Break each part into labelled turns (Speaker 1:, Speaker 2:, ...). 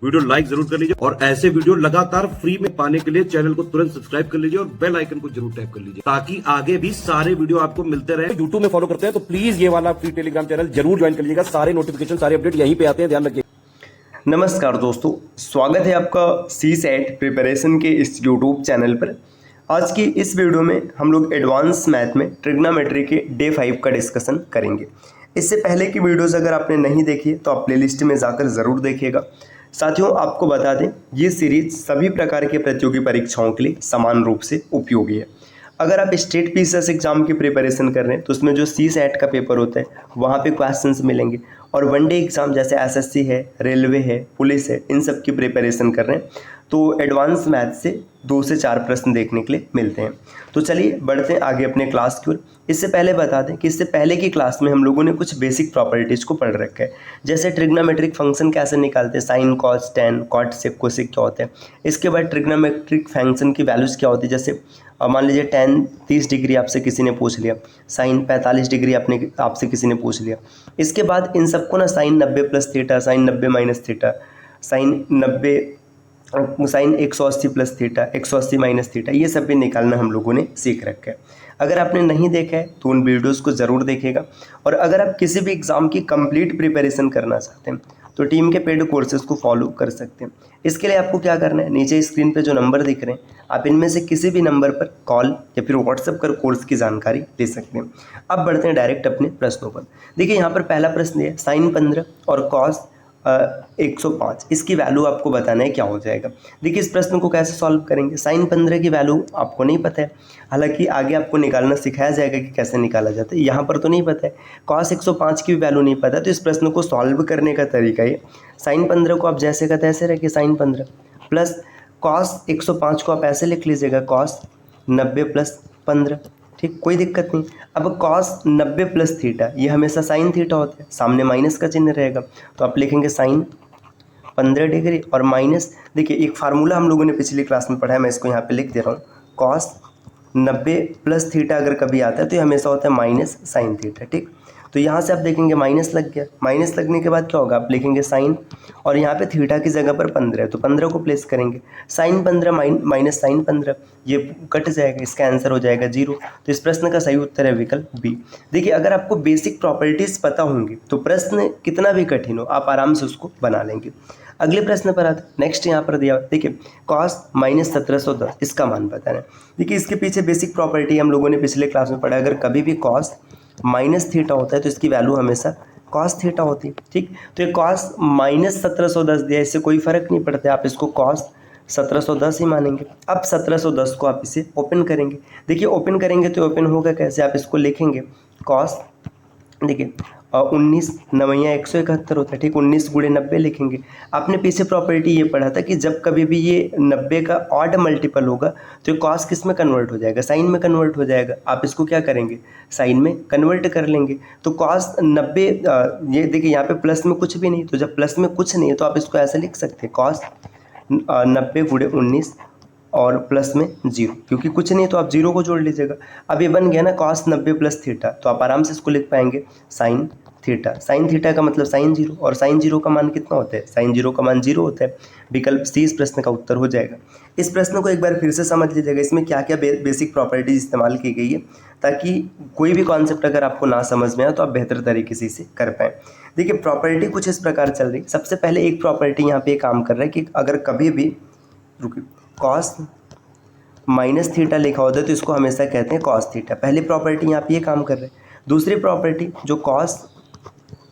Speaker 1: Video like जरूर कर लीजिए और ऐसे वीडियो लगातार फ्री में पाने के लिए चैनल को तुरंत सब्सक्राइब कर लीजिए और बेल आइकन को जरूर टैप कर लीजिए ताकि आगे भी सारे वीडियो आपको मिलते रहे। यूट्यूब में फॉलो करते हैं तो प्लीज ये वाला फ्री टेलीग्राम चैनल जरूर ज्वाइन कर लीजिएगा। सारे नोटिफिकेशन सारे अपडेट यहीं पे आते हैं, ध्यान रखिए।
Speaker 2: नमस्कार दोस्तों, स्वागत है आपका CSAT प्रिपरेशन के इस यूट्यूब चैनल पर। आज की इस वीडियो में हम लोग एडवांस मैथ में ट्रिग्नोमेट्री के डे 5 का डिस्कशन करेंगे। इससे पहले की वीडियोस अगर आपने नहीं देखी तो आप प्लेलिस्ट में जाकर ज़रूर देखिएगा। साथियों, आपको बता दें ये सीरीज सभी प्रकार के प्रतियोगी परीक्षाओं के लिए समान रूप से उपयोगी है। अगर आप स्टेट पीसीएस एग्जाम की प्रिपरेशन कर रहे हैं तो उसमें जो CSAT का पेपर होता है वहाँ पे क्वेश्चंस मिलेंगे, और वनडे एग्ज़ाम जैसे SSC है, रेलवे है, पुलिस है, इन सब की प्रिपरेशन कर रहे हैं तो एडवांस मैथ से 2 से 4 प्रश्न देखने के लिए मिलते हैं। तो चलिए बढ़ते हैं आगे अपने क्लास की ओर। इससे पहले बता दें कि इससे पहले की क्लास में हम लोगों ने कुछ बेसिक प्रॉपर्टीज़ को पढ़ रखा है, जैसे ट्रिग्नोमेट्रिक फंक्शन कैसे निकालते हैं, sine cos tan cot sec cosec क्या होता है। इसके बाद ट्रिग्नोमेट्रिक फंक्शन की वैल्यूज़ क्या होती है, जैसे मान लीजिए टेन 30 डिग्री आपसे किसी ने पूछ लिया, साइन 45 डिग्री आपसे किसी ने पूछ लिया। इसके बाद इन सबको ना sine 90 plus theta, sine 90 minus theta, sine 180 plus theta, 180 minus theta, ये सब भी निकालना हम लोगों ने सीख रखा है। अगर आपने नहीं देखा है तो उन वीडियोस को ज़रूर देखिएगा। और अगर आप किसी भी एग्ज़ाम की कंप्लीट प्रिपरेशन करना चाहते हैं तो टीम के पेड कोर्सेज़ को फॉलो कर सकते हैं। इसके लिए आपको क्या करना है, नीचे स्क्रीन पे जो नंबर दिख रहे हैं आप इनमें से किसी भी नंबर पर कॉल या फिर व्हाट्सएप कर कोर्स की जानकारी ले सकते हैं। अब बढ़ते हैं डायरेक्ट अपने प्रश्नों पर। देखिए यहाँ पर पहला प्रश्न है, साइन 15 और कॉस 105, इसकी वैल्यू आपको बताना है क्या हो जाएगा। देखिए इस प्रश्न को कैसे सॉल्व करेंगे। साइन 15 की वैल्यू आपको नहीं पता है, हालांकि आगे आपको निकालना सिखाया जाएगा कि कैसे निकाला जाता है, यहाँ पर तो नहीं पता है। कॉस 105 की भी वैल्यू नहीं पता है, तो इस प्रश्न को सॉल्व करने का तरीका ये, साइन 15 को आप जैसे का तैसे रखिए, साइन 15 प्लस कॉस 105 को आप ऐसे लिख लीजिएगा, कॉस 90 प्लस 15, ठीक, कोई दिक्कत नहीं। अब कॉस 90 प्लस थीटा, ये हमेशा साइन थीटा होता है, सामने माइनस का चिन्ह रहेगा तो आप लिखेंगे साइन 15 डिग्री और माइनस, देखिए एक फार्मूला हम लोगों ने पिछली क्लास में पढ़ा है, मैं इसको यहाँ पे लिख दे रहा हूँ। कॉस 90 प्लस थीटा अगर कभी आता है तो ये हमेशा होता है माइनस साइन थीटा, ठीक। तो यहाँ से आप देखेंगे माइनस लग गया, माइनस लगने के बाद क्या होगा, आप लिखेंगे साइन, और यहाँ पे थीटा की जगह पर 15 है तो 15 को प्लेस करेंगे, साइन 15 माइनस साइन 15, ये कट जाएगा, इसका आंसर हो जाएगा 0। तो इस प्रश्न का सही उत्तर है विकल्प बी। देखिए अगर आपको बेसिक प्रॉपर्टीज़ पता होंगी तो प्रश्न कितना भी कठिन हो आप आराम से उसको बना लेंगे। अगले प्रश्न पर आते, नेक्स्ट यहाँ पर दिया, देखिए कॉस माइनस 1710, इसका मान बताना है। देखिए इसके पीछे बेसिक प्रॉपर्टी हम लोगों ने पिछले क्लास में पढ़ा, अगर कभी भी कॉस माइनस थीटा होता है तो इसकी वैल्यू हमेशा कॉस थीटा होती है, ठीक। तो ये कॉस माइनस 1710 दिया, इससे कोई फर्क नहीं पड़ता, आप इसको कॉस 1710 ही मानेंगे। अब 1710 को आप इसे ओपन करेंगे, देखिए ओपन करेंगे तो ओपन होगा कैसे, आप इसको लिखेंगे कॉस, देखिए 19 नवैया 171 होता है, ठीक, 19 गुणे 90 लिखेंगे। आपने पीछे प्रॉपर्टी ये पढ़ा था कि जब कभी भी ये 90 का ऑड मल्टीपल होगा तो ये कॉस किस में कन्वर्ट हो जाएगा, साइन में कन्वर्ट हो जाएगा। आप इसको क्या करेंगे, साइन में कन्वर्ट कर लेंगे। तो कॉस 90, ये देखिए यहाँ पे प्लस में कुछ भी नहीं, तो जब प्लस में कुछ नहीं है तो आप इसको ऐसे लिख सकते हैं, कॉस 90 गुणे 19 और प्लस में 0, क्योंकि कुछ नहीं तो आप 0 को जोड़ लीजिएगा। अब ये बन गया ना कॉस 90 प्लस थीटा, तो आप आराम से इसको लिख पाएंगे साइन थीटा। साइन थीटा का मतलब साइन 0, और साइन 0 का मान कितना होता है, साइन 0 का मान 0 होता है। विकल्प सी इस प्रश्न का उत्तर हो जाएगा। इस प्रश्न को एक बार फिर से समझ लीजिएगा, इसमें क्या क्या बेसिक प्रॉपर्टीज इस्तेमाल की गई है, ताकि कोई भी कॉन्सेप्ट अगर आपको ना समझ में आए तो आप बेहतर तरीके से इसे कर पाएँ। देखिए प्रॉपर्टी कुछ इस प्रकार चल रही, सबसे पहले एक प्रॉपर्टी यहाँ पे काम कर रहा है कि अगर कभी भी कॉस माइनस थीटा लिखा होता है तो इसको हमेशा कहते हैं कॉस थीटा, पहली प्रॉपर्टी यहाँ पे ये काम कर रहे हैं। दूसरी प्रॉपर्टी जो कॉस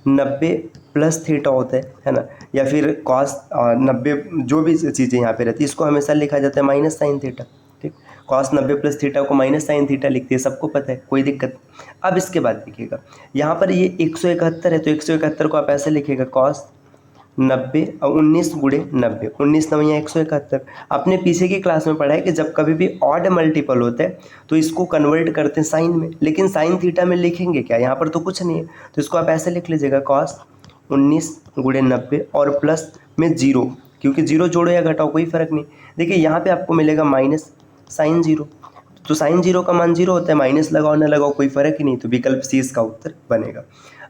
Speaker 2: 90 प्लस थीटा होता है ना, या फिर कॉस 90 जो भी चीज़ें यहाँ पे रहती है इसको हमेशा लिखा जाता है माइनस साइन थीटा, ठीक। कॉस 90 प्लस थीटा को माइनस साइन थीटा लिखते हैं, सबको पता है, कोई दिक्कत नहीं। अब इसके बाद देखिएगा यहाँ पर ये 171 है तो 171 को आप ऐसे लिखेगा, कॉस 90 और 19 गुणे 90, 19 नवैया 171। आपने पीछे की क्लास में पढ़ा है कि जब कभी भी ऑड मल्टीपल होता है तो इसको कन्वर्ट करते हैं साइन में, लेकिन साइन थीटा में लिखेंगे क्या, यहाँ पर तो कुछ नहीं है तो इसको आप ऐसे लिख लीजिएगा, कॉस 19 गुणे 90 और प्लस में 0, क्योंकि 0 जोड़ो या घटाओ कोई फर्क नहीं। देखिए यहाँ पे आपको मिलेगा माइनस साइन 0, तो साइन 0 का मान 0 होता है, माइनस लगाओ ना लगाओ कोई फर्क ही नहीं, तो विकल्प सी इसका उत्तर बनेगा।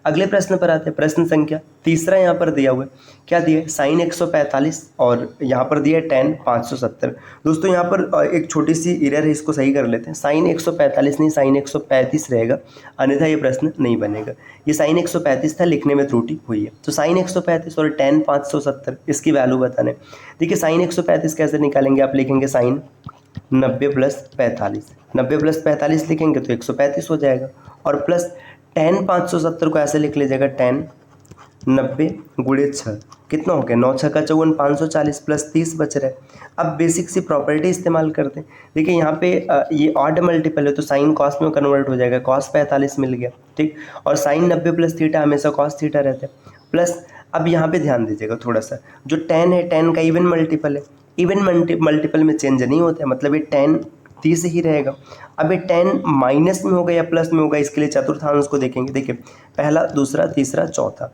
Speaker 2: अगले प्रश्न पर आते हैं, प्रश्न संख्या तीसरा यहाँ पर दिया हुआ है, क्या दिया है, साइन 145 और यहाँ पर दिया है tan 570। दोस्तों यहाँ पर एक छोटी सी एरर है, इसको सही कर लेते हैं, साइन 145 नहीं साइन 135 रहेगा, अन्यथा ये प्रश्न नहीं बनेगा। ये साइन 135 था, लिखने में त्रुटि हुई है। तो साइन 135 और tan 570 इसकी वैल्यू बताने। देखिए साइन 135 कैसे निकालेंगे, आप लिखेंगे साइन 90 + 45, 90 + 45 लिखेंगे तो 135 हो जाएगा, और प्लस tan 570 को ऐसे लिख लीजिएगा, tan 90 × 6 कितना हो गया, 9 × 6 = 54, 540 + 30 बच रहा है। अब बेसिक सी प्रॉपर्टी इस्तेमाल करते हैं। देखिए यहाँ पे ये ऑड मल्टीपल है तो साइन कॉस में कन्वर्ट हो जाएगा, cos 45 मिल गया, ठीक। और साइन 90 + थीटा हमेशा cos थीटा रहता है। प्लस अब यहाँ पे ध्यान दीजिएगा थोड़ा सा, जो tan है tan का इवन मल्टीपल है, इवन मल्टीपल में चेंज नहीं होता है, मतलब ये tan 30 ही रहेगा। अब ये tan माइनस में होगा या प्लस में होगा, इसके लिए चतुर्थांश को देखेंगे। देखिए पहला, दूसरा, तीसरा, चौथा,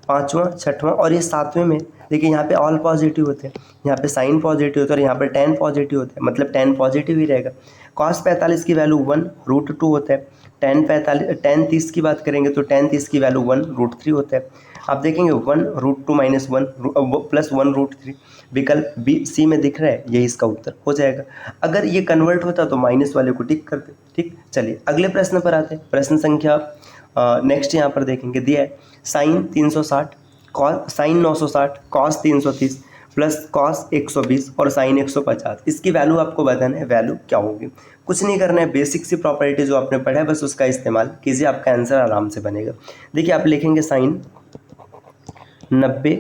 Speaker 2: पाँचवां, छठवां और ये सातवें में देखिए यहाँ पे ऑल पॉजिटिव होते हैं, यहाँ पे साइन पॉजिटिव होता है और यहाँ पे tan पॉजिटिव होता है, मतलब tan पॉजिटिव ही रहेगा। cos 45 की वैल्यू 1√2 होता है। tan 30 की बात करेंगे तो tan 30 की वैल्यू 1√3 होता है। आप देखेंगे 1√2 - 1 + 1√3 विकल्प बी सी में दिख रहा है, यही इसका उत्तर हो जाएगा। अगर ये कन्वर्ट होता तो माइनस वाले को टिक करते, ठीक। चलिए अगले प्रश्न पर आते हैं, प्रश्न संख्या नेक्स्ट यहाँ पर देखेंगे, दिया है sine 360 sine 960 cos 330 plus cos 120 और साइन 150। इसकी वैल्यू आपको बताना है, वैल्यू क्या होगी। कुछ नहीं करना है, बेसिक सी प्रॉपर्टी जो आपने पढ़ा है बस उसका इस्तेमाल कीजिए, आपका आंसर आराम से बनेगा। देखिए आप लिखेंगे साइन 90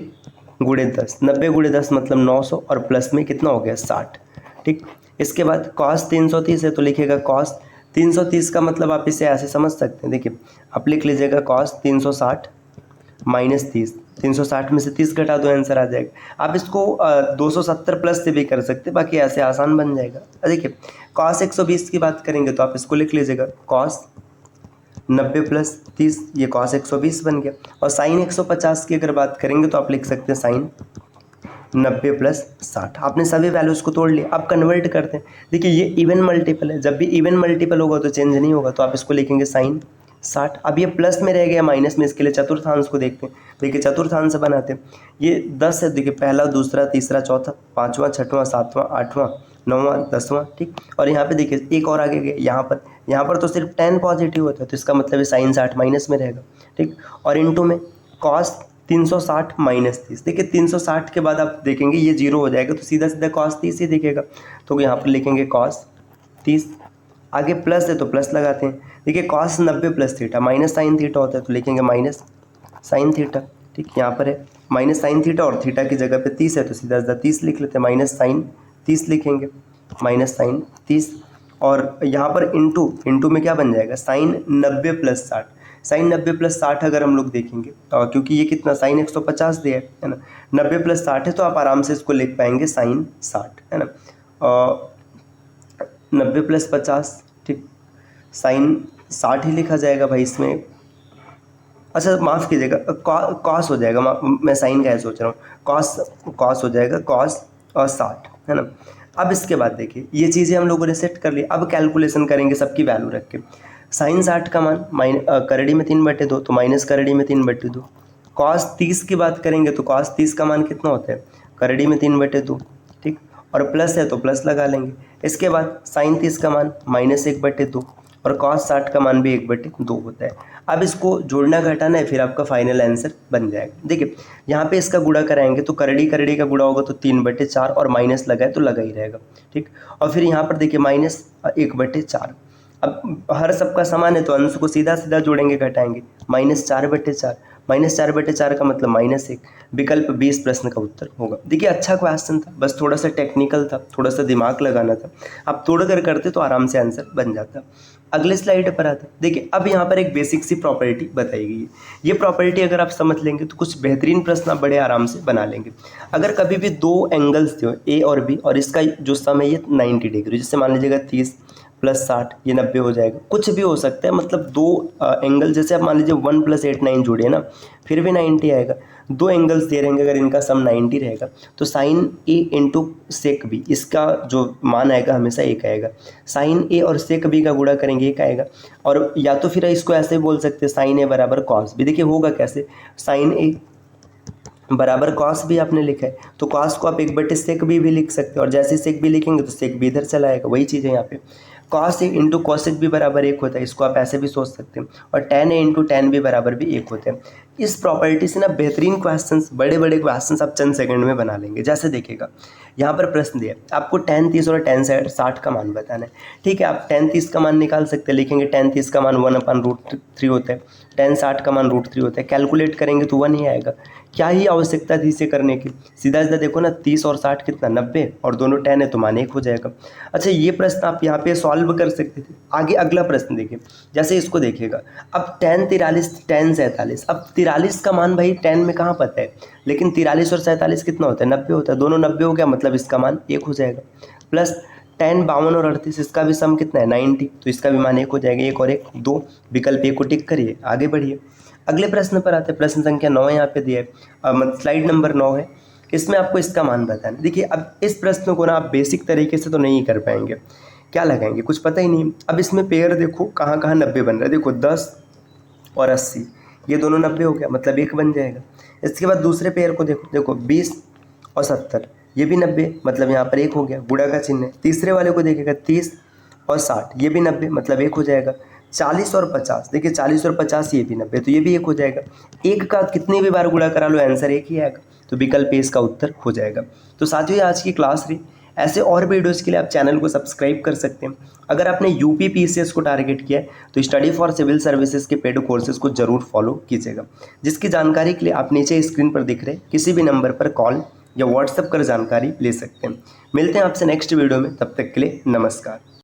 Speaker 2: × 10, 90 × 10 मतलब 900 और प्लस में कितना हो गया 60, ठीक। इसके बाद cos 330 है तो लिखेगा cos 330 का मतलब आप इसे ऐसे समझ सकते हैं। देखिए आप लिख लीजिएगा cos 360 - 30, 360 में से 30 घटा दो, आंसर आ जाएगा। आप इसको 270 प्लस से भी कर सकते हैं, बाकी ऐसे आसान बन जाएगा। देखिए cos 120 की बात करेंगे तो आप इसको लिख लीजिएगा cos 90 + 30, ये cos 120 बन गया। और साइन 150 की अगर बात करेंगे तो आप लिख सकते हैं साइन 90 + 60। आपने सभी वैल्यूज को तोड़ लिया, आप कन्वर्ट करते हैं। देखिए ये इवन मल्टीपल है, जब भी इवन मल्टीपल होगा तो चेंज नहीं होगा, तो आप इसको लिखेंगे साइन 60। अब ये प्लस में रह गया माइनस में, इसके लिए चतुर्थांश को देखते हैं। देखिए चतुर्थांश बनाते हैं, ये 10 है, देखिए पहला, दूसरा, तीसरा, चौथा, पाँचवां, छठवां, सातवां, आठवां, नौवां, 10वां, ठीक। और यहाँ पे देखिए एक और आगे गए, यहाँ पर तो सिर्फ tan पॉजिटिव होता है, तो इसका मतलब साइन 60 माइनस में रहेगा, ठीक। और इनटू में cos 360 - 30, देखिए 360 के बाद आप देखेंगे ये 0 हो जाएगा, तो सीधा सीधा cos 30 ही दिखेगा, तो यहाँ पर लिखेंगे cos 30। आगे प्लस है तो प्लस लगाते हैं। देखिए cos 90 + theta minus sine theta होता है, तो लिखेंगे माइनस साइन थीटा, ठीक। यहाँ पर है माइनस साइन थीटा और थीटा की जगह पे 30 है तो सीधा सीधा 30 लिख लेते हैं, माइनस साइन 30 लिखेंगे, माइनस साइन 30। और यहाँ पर इंटू में क्या बन जाएगा, साइन 90 + 60, साइन 90 + 60 अगर हम लोग देखेंगे क्योंकि ये कितना साइन 150 दिया है ना, 90 + 60 है तो आप आराम से इसको लिख पाएंगे साइन 60, है ना। 90 + 50, ठीक, साइन 60 ही लिखा जाएगा भाई इसमें। अच्छा माफ़ कीजिएगा, कॉस हो जाएगा, मैं साइन का सोच रहा हूँ, कॉस हो जाएगा, कॉस और 60, है ना। अब इसके बाद देखिए ये चीज़ें हम लोगों ने सेट कर ली, अब कैलकुलेशन करेंगे सबकी वैल्यू रख के। साइन 60 का मान करड़ी में 3/2 तो माइनस करड़ी में 3/2। कॉस 30 की बात करेंगे तो कॉस 30 का मान कितना होता है, करड़ी में 3/2, ठीक। और प्लस है तो प्लस लगा लेंगे। इसके बाद साइन 30 का मान -1/2 और cos 60 का मान भी 1/2 होता है। अब इसको जोड़ना घटाना है, फिर आपका फाइनल आंसर बन जाएगा। देखिए यहाँ पे इसका गुणा कराएंगे तो करड़ी का गुणा होगा तो 3/4 और माइनस लगा है तो लगा ही रहेगा, ठीक। और फिर यहाँ पर देखिए -1/4। अब हर सबका समान है तो अंश को सीधा सीधा जोड़ेंगे घटाएंगे, -4/4, -4/4 का मतलब -1। विकल्प 20 प्रश्न का उत्तर होगा। देखिए अच्छा क्वेश्चन था, बस थोड़ा सा टेक्निकल था, थोड़ा सा दिमाग लगाना था। आप तोड़ कर करते तो आराम से आंसर बन जाता। अगले स्लाइड पर आते। देखिए अब यहाँ पर एक बेसिक सी प्रॉपर्टी बताई गई है। ये प्रॉपर्टी अगर आप समझ लेंगे तो कुछ बेहतरीन प्रश्न आप बड़े आराम से बना लेंगे। अगर कभी भी दो एंगल्स थे ए और बी और इसका जो सम है ये 90 डिग्री, जैसे मान लीजिएगा 30 + 60 ये 90 हो जाएगा, कुछ भी हो सकता है। मतलब दो एंगल जैसे आप मान लीजिए 1 + 8 9 जोड़े ना, फिर भी 90 आएगा। दो एंगल्स दे रहेंगे, अगर इनका सम 90 रहेगा तो साइन ए इंटू सेक बी, इसका जो मान आएगा हमेशा एक आएगा। साइन ए और सेक बी का गुणा करेंगे एक आएगा। और या तो फिर इसको ऐसे भी बोल सकते हैं साइन ए बराबर कॉस बी। देखिए होगा कैसे, साइन ए बराबर कॉस भी आपने लिखा है तो कॉस को आप 1/sec भी लिख सकते हो, और जैसे sec भी लिखेंगे तो sec भी इधर चला आएगा। वही चीज़ है यहाँ पे, cos a इंटू cosec भी बराबर एक होता है, इसको आप ऐसे भी सोच सकते हैं। और tan a इंटू tan भी बराबर भी एक होते हैं। इस प्रॉपर्टी से ना बेहतरीन क्वेश्चंस, बड़े बड़े क्वेश्चंस आप चंद सेकंड में बना लेंगे। जैसे देखिएगा यहाँ पर प्रश्न दिया आपको tan 30 और tan 60 का मान बताना है। ठीक है, आप tan 30 का मान निकाल सकते हैं, लिखेंगे tan 30 का मान 1/√3 होता है, tan 60 का मान √3 होता है। कैलकुलेट करेंगे तो 1 ही आएगा। क्या ही आवश्यकता थी इसे करने की, सीधा सीधा देखो ना 30 और 60 कितना 90, और दोनों tan है तो मान 1 हो जाएगा। अच्छा, ये प्रश्न आप यहाँ पे सॉल्व कर सकते थे। आगे अगला प्रश्न देखिए, जैसे इसको देखिएगा, अब tan 43 tan 47, अब 43 का मान भाई tan में कहाँ पता है, लेकिन 43 और 47 कितना होता है 90 होता है, दोनों 90 हो गया, मतलब इसका मान 1 हो जाएगा। प्लस tan 52 और 38, इसका भी सम कितना है 90, तो इसका भी मान 1 हो जाएगा। 1 और 1 2, विकल्प 1 को टिक करिए, आगे बढ़िए। अगले प्रश्न पर आते हैं, प्रश्न संख्या 9 यहाँ पे दिया है, स्लाइड नंबर 9 है, इसमें आपको इसका मान बताना। देखिए अब इस प्रश्न को ना आप बेसिक तरीके से तो नहीं कर पाएंगे, क्या लगाएंगे कुछ पता ही नहीं। अब इसमें पेयर देखो कहाँ कहाँ 90 बन रहा है, देखो 10 और 80, ये दोनों 90 हो गया, मतलब 1 बन जाएगा। इसके बाद दूसरे पेयर को देखो, देखो 20 और 70, ये भी 90, मतलब यहाँ पर 1 हो गया, गुणा का चिन्ह है। तीसरे वाले को देखेगा 30 और 60, ये भी 90, मतलब 1 हो जाएगा। 40 और 50, देखिए 40 और 50 ये भी 90, तो ये भी 1 हो जाएगा। 1 का कितने भी बार गुणा करा लो आंसर 1 ही आएगा, तो विकल्प ए इसका उत्तर हो जाएगा। तो साथियों ये आज की क्लास रही। ऐसे और वीडियोज़ के लिए आप चैनल को सब्सक्राइब कर सकते हैं। अगर आपने यूपी पीसीएस को टारगेट किया है तो स्टडी फॉर सिविल सर्विसेज के पेड कोर्सेज को जरूर फॉलो कीजिएगा, जिसकी जानकारी के लिए आप नीचे स्क्रीन पर दिख रहे किसी भी नंबर पर कॉल या व्हाट्सएप कर जानकारी ले सकते हैं। मिलते हैं आपसे नेक्स्ट वीडियो में, तब तक के लिए नमस्कार।